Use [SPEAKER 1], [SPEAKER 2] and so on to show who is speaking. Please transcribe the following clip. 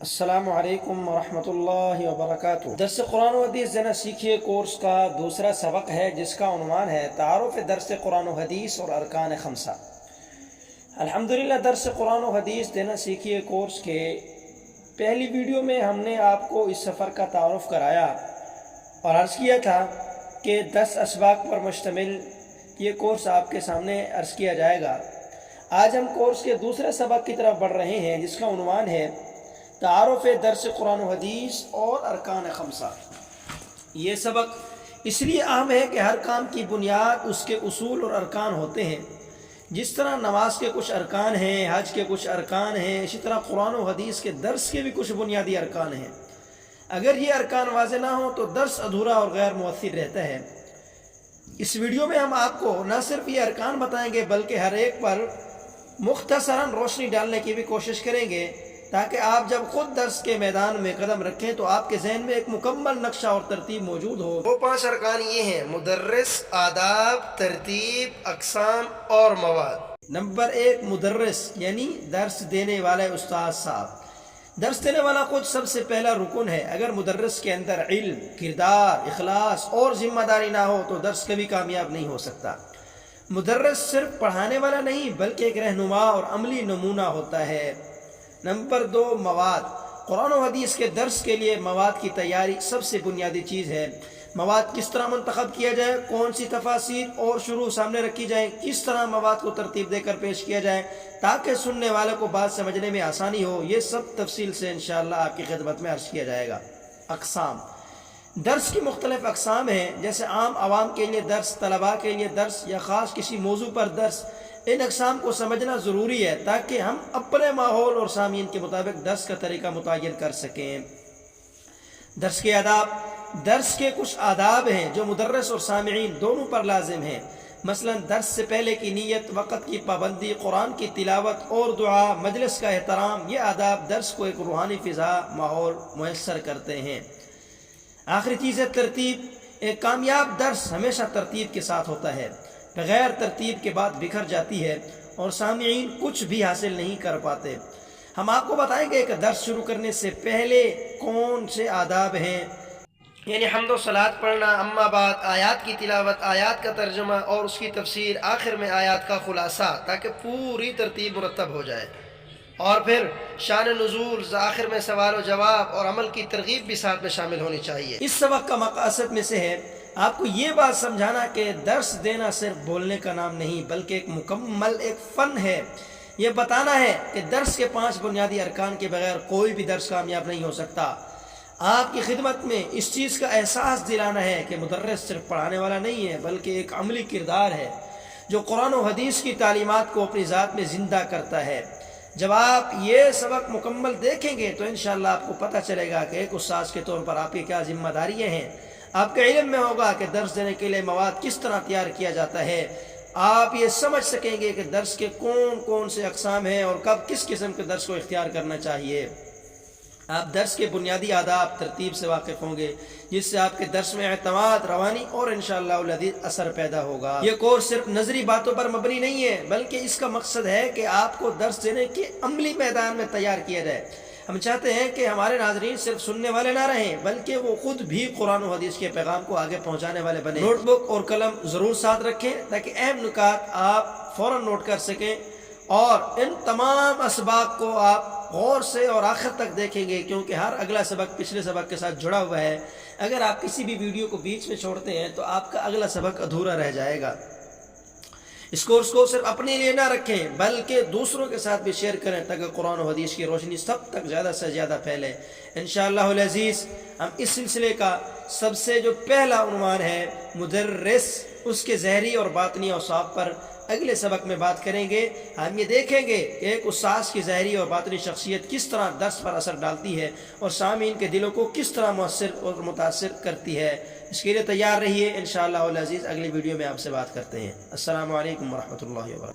[SPEAKER 1] السلام علیکم ورحمۃ اللہ وبرکاتہ۔ درس قرآن و حدیث دینا سیکھیے کورس کا دوسرا سبق ہے جس کا عنوان ہے تعارف درس قرآن و حدیث اور ارکان خمسہ۔ الحمدللہ درس قرآن و حدیث دینا سیکھیے کورس کے پہلی ویڈیو میں ہم نے آپ کو اس سفر کا تعارف کرایا اور عرض کیا تھا کہ 10 اسباق پر مشتمل یہ کورس آپ کے سامنے عرض کیا جائے گا۔ آج ہم کورس کے دوسرے سبق کی طرف بڑھ رہے ہیں جس کا عنوان ہے تعارف درس قرآن و حدیث اور ارکان خمسہ۔ یہ سبق اس لیے اہم ہے کہ ہر کام کی بنیاد اس کے اصول اور ارکان ہوتے ہیں۔ جس طرح نماز کے کچھ ارکان ہیں، حج کے کچھ ارکان ہیں، اسی طرح قرآن و حدیث کے درس کے بھی کچھ بنیادی ارکان ہیں۔ اگر یہ ارکان واضح نہ ہوں تو درس ادھورا اور غیر مؤثر رہتا ہے۔ اس ویڈیو میں ہم آپ کو نہ صرف یہ ارکان بتائیں گے بلکہ ہر ایک پر مختصراً روشنی ڈالنے کی بھی کوشش کریں گے تاکہ آپ جب خود درس کے میدان میں قدم رکھیں تو آپ کے ذہن میں ایک مکمل نقشہ اور ترتیب موجود ہو۔ وہ 5 ارکان یہ ہیں: مدرس، آداب، ترتیب، اقسام اور مواد۔ نمبر 1 مدرس یعنی درس دینے والے استاد صاحب۔ درس دینے والا خود سب سے پہلا رکن ہے۔ اگر مدرس کے اندر علم، کردار، اخلاص اور ذمہ داری نہ ہو تو درس کبھی کامیاب نہیں ہو سکتا۔ مدرس صرف پڑھانے والا نہیں بلکہ ایک رہنما اور عملی نمونہ ہوتا ہے۔ نمبر 2 مواد۔ قرآن و حدیث کے درس کے لیے مواد کی تیاری سب سے بنیادی چیز ہے۔ مواد کس طرح منتخب کیا جائے، کون سی تفاسیر اور شروع سامنے رکھی جائیں، کس طرح مواد کو ترتیب دے کر پیش کیا جائے تاکہ سننے والے کو بات سمجھنے میں آسانی ہو، یہ سب تفصیل سے انشاءاللہ آپ کی خدمت میں عرض کیا جائے گا۔ اقسام۔ درس کی مختلف اقسام ہیں، جیسے عام عوام کے لیے درس، طلباء کے لیے درس یا خاص کسی موضوع پر درس۔ ان اقسام کو سمجھنا ضروری ہے تاکہ ہم اپنے ماحول اور سامعین کے مطابق درس کا طریقہ متعین کر سکیں۔ درس کے آداب۔ درس کے کچھ آداب ہیں جو مدرس اور سامعین دونوں پر لازم ہیں۔ مثلا درس سے پہلے کی نیت، وقت کی پابندی، قرآن کی تلاوت اور دعا، مجلس کا احترام، یہ آداب درس کو ایک روحانی فضا ماحول میسر کرتے ہیں۔ آخری چیز ہے ترتیب۔ ایک کامیاب درس ہمیشہ ترتیب کے ساتھ ہوتا ہے، بغیر ترتیب کے بعد بکھر جاتی ہے اور سامعین کچھ بھی حاصل نہیں کر پاتے۔ ہم آپ کو بتائیں گے کہ درس شروع کرنے سے پہلے کون سے آداب ہیں، یعنی حمد و صلات پڑھنا، اما بعد آیات کی تلاوت، آیات کا ترجمہ اور اس کی تفسیر، آخر میں آیات کا خلاصہ تاکہ پوری ترتیب مرتب ہو جائے، اور پھر شان نزول، آخر میں سوال و جواب اور عمل کی ترغیب بھی ساتھ میں شامل ہونی چاہیے۔ اس سبق کا مقاصد میں سے ہے آپ کو یہ بات سمجھانا کہ درس دینا صرف بولنے کا نام نہیں بلکہ ایک مکمل فن ہے۔ یہ بتانا ہے کہ درس کے 5 بنیادی ارکان کے بغیر کوئی بھی درس کامیاب نہیں ہو سکتا۔ آپ کی خدمت میں اس چیز کا احساس دلانا ہے کہ مدرس صرف پڑھانے والا نہیں ہے بلکہ ایک عملی کردار ہے جو قرآن و حدیث کی تعلیمات کو اپنی ذات میں زندہ کرتا ہے۔ جب آپ یہ سبق مکمل دیکھیں گے تو انشاءاللہ آپ کو پتہ چلے گا کہ ایک استاذ کے طور پر آپ کی کیا ذمہ داریاں ہیں۔ آپ کے علم میں ہوگا کہ درس دینے کے لیے مواد کس طرح تیار کیا جاتا ہے۔ آپ یہ سمجھ سکیں گے کہ درس کے کون کون سے اقسام ہیں اور کب کس قسم کے درس کو اختیار کرنا چاہیے۔ آپ درس کے بنیادی آداب، ترتیب سے واقف ہوں گے جس سے آپ کے درس میں اعتماد، روانی اور انشاءاللہ العزیز اثر پیدا ہوگا۔ یہ کورس صرف نظری باتوں پر مبنی نہیں ہے بلکہ اس کا مقصد ہے کہ آپ کو درس دینے کے عملی میدان میں تیار کیا جائے۔ ہم چاہتے ہیں کہ ہمارے ناظرین صرف سننے والے نہ رہیں بلکہ وہ خود بھی قرآن و حدیث کے پیغام کو آگے پہنچانے والے بنیں۔ نوٹ بک اور قلم ضرور ساتھ رکھیں تاکہ اہم نکات آپ فوراً نوٹ کر سکیں، اور ان تمام اسباق کو آپ غور سے اور آخر تک دیکھیں گے کیونکہ ہر اگلا سبق پچھلے سبق کے ساتھ جڑا ہوا ہے۔ اگر آپ کسی بھی ویڈیو کو بیچ میں چھوڑتے ہیں تو آپ کا اگلا سبق ادھورا رہ جائے گا۔ اس کورس کو صرف اپنے لیے نہ رکھیں بلکہ دوسروں کے ساتھ بھی شیئر کریں تاکہ قرآن و حدیث کی روشنی سب تک زیادہ سے زیادہ پھیلے۔ انشاءاللہ العزیز ہم اس سلسلے کا سب سے جو پہلا عنوان ہے مدرس، اس کے ظاہری اور باطنی اوصاف پر اگلے سبق میں بات کریں گے۔ ہم یہ دیکھیں گے کہ ایک استاذ کی ظاہری اور باطنی شخصیت کس طرح درس پر اثر ڈالتی ہے اور سامعین کے دلوں کو کس طرح مؤثر اور متاثر کرتی ہے۔ اس کے لیے تیار رہیے، انشاءاللہ العزیز اگلی ویڈیو میں آپ سے بات کرتے ہیں۔ السلام علیکم ورحمۃ اللہ وبرکاتہ۔